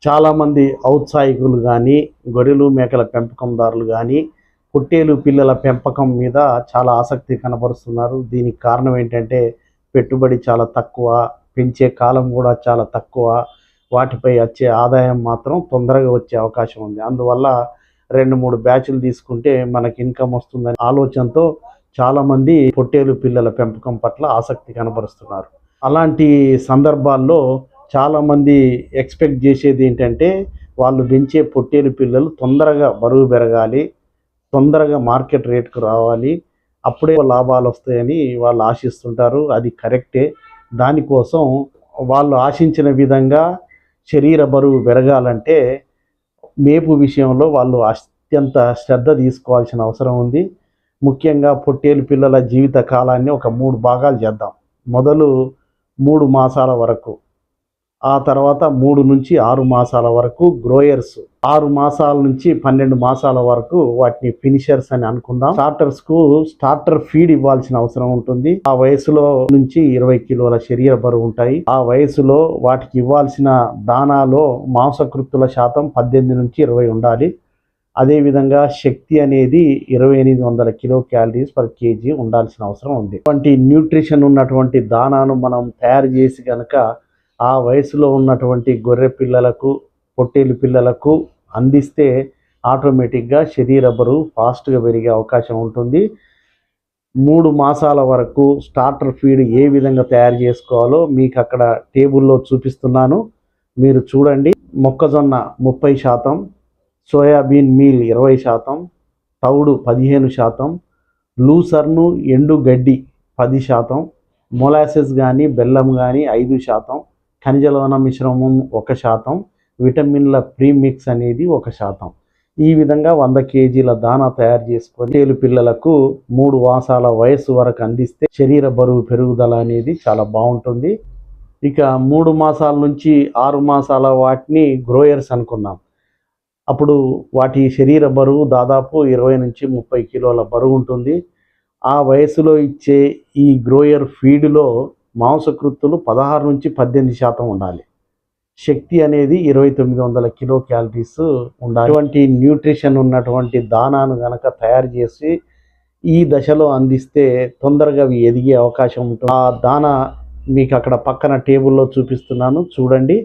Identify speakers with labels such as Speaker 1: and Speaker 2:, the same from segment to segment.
Speaker 1: చాలామంది ఔత్సాహికులు కానీ, గొర్రెలు మేకల పెంపకందారులు కానీ, పొట్టేలు పిల్లల పెంపకం మీద చాలా ఆసక్తి కనబరుస్తున్నారు. దీనికి కారణం ఏంటంటే పెట్టుబడి చాలా తక్కువ, పెంచే కాలం కూడా చాలా తక్కువ, వాటిపై వచ్చే ఆదాయం మాత్రం తొందరగా వచ్చే అవకాశం ఉంది. అందువల్ల 2-3 బ్యాచ్లు తీసుకుంటే మనకి ఇన్కమ్ వస్తుందనే ఆలోచనతో చాలామంది పొట్టేలు పిల్లల పెంపకం పట్ల ఆసక్తి కనబరుస్తున్నారు. అలాంటి సందర్భాల్లో చాలామంది ఎక్స్పెక్ట్ చేసేది ఏంటంటే వాళ్ళు పెంచే పొట్టేలు పిల్లలు తొందరగా బరువు పెరగాలి, తొందరగా మార్కెట్ రేట్కు రావాలి, అప్పుడే లాభాలు వస్తాయని వాళ్ళు ఆశిస్తుంటారు. అది కరెక్టే. దానికోసం వాళ్ళు ఆశించిన విధంగా శరీర బరువు పెరగాలంటే మేపు విషయంలో వాళ్ళు అత్యంత శ్రద్ధ తీసుకోవాల్సిన అవసరం ఉంది. ముఖ్యంగా పొట్టేలు పిల్లల జీవిత కాలాన్ని ఒక 3 భాగాలు చేద్దాం. మొదలు 3 మాసాల వరకు, ఆ తర్వాత 3 నుంచి 6 మాసాల వరకు గ్రోయర్స్, 6 మాసాల నుంచి 12 మాసాల వరకు వాటిని ఫినిషర్స్ అని అనుకుందాం. స్టార్టర్ ఫీడ్ ఇవ్వాల్సిన అవసరం ఉంటుంది. ఆ వయసులో నుంచి 20 కిలోల శరీర బరువు ఉంటాయి. ఆ వయసులో వాటికి ఇవ్వాల్సిన దానాలో మాంసకృత్తుల శాతం 18 నుంచి 20 ఉండాలి. అదేవిధంగా శక్తి అనేది 2800 కిలో క్యాలరీస్ పర్ కేజీ ఉండాల్సిన అవసరం ఉంది. ఇటువంటి న్యూట్రిషన్ ఉన్నటువంటి దానాను మనం తయారు చేసి కనుక ఆ వయసులో ఉన్నటువంటి గొర్రె పిల్లలకు, పొట్టేలు పిల్లలకు అందిస్తే ఆటోమేటిక్గా శరీర బరువు ఫాస్ట్గా పెరిగే అవకాశం ఉంటుంది. 3 మాసాల వరకు స్టార్టర్ ఫీడ్ ఏ విధంగా తయారు చేసుకోవాలో మీకు అక్కడ టేబుల్లో చూపిస్తున్నాను, మీరు చూడండి. మొక్కజొన్న 30%, సోయాబీన్ మీల్ 20%, తౌడు 15%, లూసర్ను ఎండు గడ్డి 10%, మొలాసెస్ కానీ బెల్లం కానీ 5%, ఖనిజ లవణ మిశ్రమం 1%, విటమిన్ల ప్రీమిక్స్ అనేది 1%. ఈ విధంగా 100 కేజీల దానా తయారు చేసుకొని పొట్టేలు పిల్లలకు 3 మాసాల వయసు వరకు అందిస్తే శరీర బరువు పెరుగుదల అనేది చాలా బాగుంటుంది. ఇక 3 మాసాల నుంచి 6 మాసాల వాటిని గ్రోయర్స్ అనుకున్నాం. అప్పుడు వాటి శరీర బరువు దాదాపు 20 నుంచి 30 కిలోల బరువు ఉంటుంది. ఆ వయసులో ఇచ్చే ఈ గ్రోయర్ ఫీడ్లో మాంసకృత్తులు 16 నుంచి 18% ఉండాలి. శక్తి అనేది 2900 కిలో క్యాలరీస్ ఉండాలి. అటువంటి న్యూట్రిషన్ ఉన్నటువంటి దానాను కనుక తయారు చేసి ఈ దశలో అందిస్తే తొందరగా అవి ఎదిగే అవకాశం ఉంటుంది. ఆ దానా మీకు అక్కడ పక్కన టేబుల్లో చూపిస్తున్నాను, చూడండి.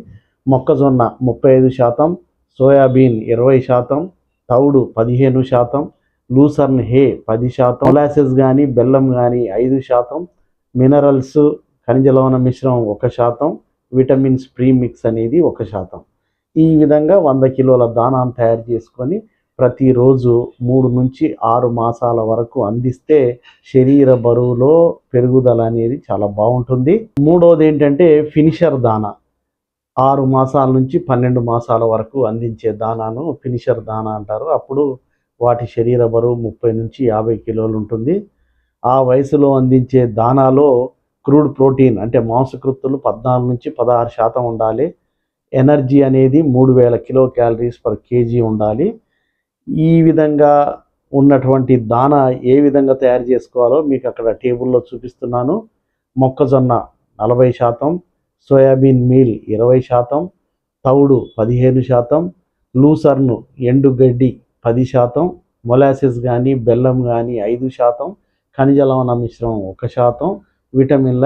Speaker 1: మొక్కజొన్న 35%, సోయాబీన్ 20%, తౌడు 15%, లూసర్న్ హే 10%, మొలాసెస్ కానీ బెల్లం కానీ 5%, మినరల్స్ ఖనిజ లవణ మిశ్రమం 1%, విటమిన్స్ ప్రీమిక్స్ అనేది 1%. ఈ విధంగా 100 కిలోల దానాన్ని తయారు చేసుకొని ప్రతిరోజు 3 నుంచి 6 మాసాల వరకు అందిస్తే శరీర బరువులో పెరుగుదల అనేది చాలా బాగుంటుంది. మూడవది ఏంటంటే ఫినిషర్ దానా. 6 మాసాల నుంచి 12 మాసాల వరకు అందించే దానాను ఫినిషర్ దానా అంటారు. అప్పుడు వాటి శరీర బరువు 30 నుంచి 50 కిలోలు ఉంటుంది. ఆ వయసులో అందించే దానాలో క్రూడ్ ప్రోటీన్ అంటే మాంసకృత్తులు 14 నుంచి 16% ఉండాలి. ఎనర్జీ అనేది 3000 కిలో క్యాలరీస్ పర్ కేజీ ఉండాలి. ఈ విధంగా ఉన్నటువంటి దానా ఏ విధంగా తయారు చేసుకోవాలో మీకు అక్కడ టేబుల్లో చూపిస్తున్నాను. మొక్కజొన్న 40%, సోయాబీన్ మీల్ 20%, తౌడు 15%, లూసర్ను ఎండుగడ్డి 10%, మొలాసెస్ కానీ బెల్లం కానీ 5%, ఖనిజ లవణ మిశ్రమం 1%, విటమిన్ల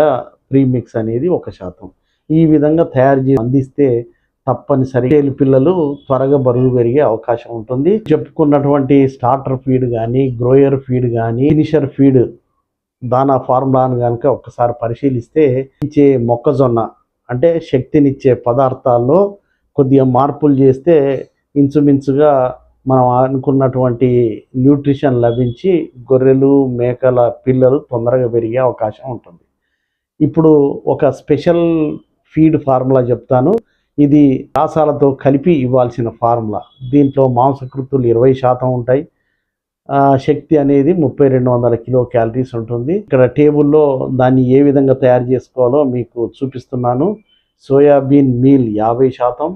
Speaker 1: ప్రీమిక్స్ అనేది 1%. ఈ విధంగా తయారు చేసి అందిస్తే తప్పనిసరిగా పిల్లలు త్వరగా బరువు పెరిగే అవకాశం ఉంటుంది. చెప్పుకున్నటువంటి స్టార్టర్ ఫీడ్ కానీ, గ్రోయర్ ఫీడ్ కానీ, ఫినిషర్ ఫీడ్ దానా ఫార్ములాను కనుక ఒక్కసారి పరిశీలిస్తే ఇచ్చే మొక్కజొన్న అంటే శక్తినిచ్చే పదార్థాల్లో కొద్దిగా మార్పులు చేస్తే ఇంచుమించుగా మనం అనుకున్నటువంటి న్యూట్రిషన్ లభించి గొర్రెలు మేకల పిల్లలు తొందరగా పెరిగే అవకాశం ఉంటుంది. ఇప్పుడు ఒక స్పెషల్ ఫీడ్ ఫార్ములా చెప్తాను. ఇది రాసాలతో కలిపి ఇవ్వాల్సిన ఫార్ములా. దీంట్లో మాంసకృత్తులు 20% ఉంటాయి. శక్తి అనేది 3200 కిలో క్యాలరీస్ ఉంటుంది. ఇక్కడ టేబుల్లో దాన్ని ఏ విధంగా తయారు చేసుకోవాలో మీకు చూపిస్తున్నాను. సోయాబీన్ మీల్ 50%,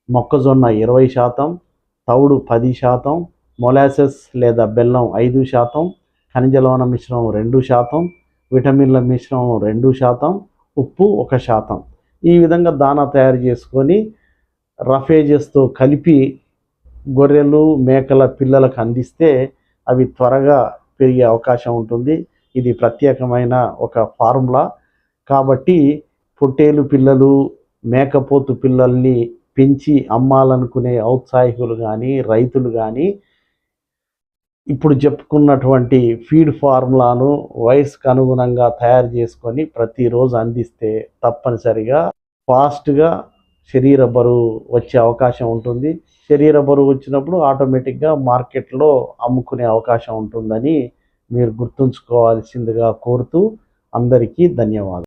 Speaker 1: మొక్కజొన్న 20%, తౌడు 10%, మొలాసెస్ లేదా బెల్లం 5%, ఖనిజ లవణ మిశ్రమం 2%, విటమిన్ల మిశ్రమం 2%, ఉప్పు 1%. ఈ విధంగా దానా తయారు చేసుకొని రఫేజెస్తో కలిపి గొర్రెలు మేకల పిల్లలకు అందిస్తే అవి త్వరగా పెరిగే అవకాశం ఉంటుంది. ఇది ప్రత్యేకమైన ఒక ఫార్ములా. కాబట్టి పొట్టేలు పిల్లలు, మేకపోతు పిల్లల్ని పెంచి అమ్మాలనుకునే ఔత్సాహికులు కానీ, రైతులు కానీ ఇప్పుడు చెప్పుకున్నటువంటి ఫీడ్ ఫార్ములాను వయసుకు అనుగుణంగా తయారు చేసుకొని ప్రతిరోజు అందిస్తే తప్పనిసరిగా ఫాస్ట్గా శరీర బరువు వచ్చే అవకాశం ఉంటుంది. శరీర బరువు వచ్చినప్పుడు ఆటోమేటిక్గా మార్కెట్లో అమ్ముకునే అవకాశం ఉంటుందని మీరు గుర్తుంచుకోవాల్సిందిగా కోరుతూ అందరికీ ధన్యవాదాలు.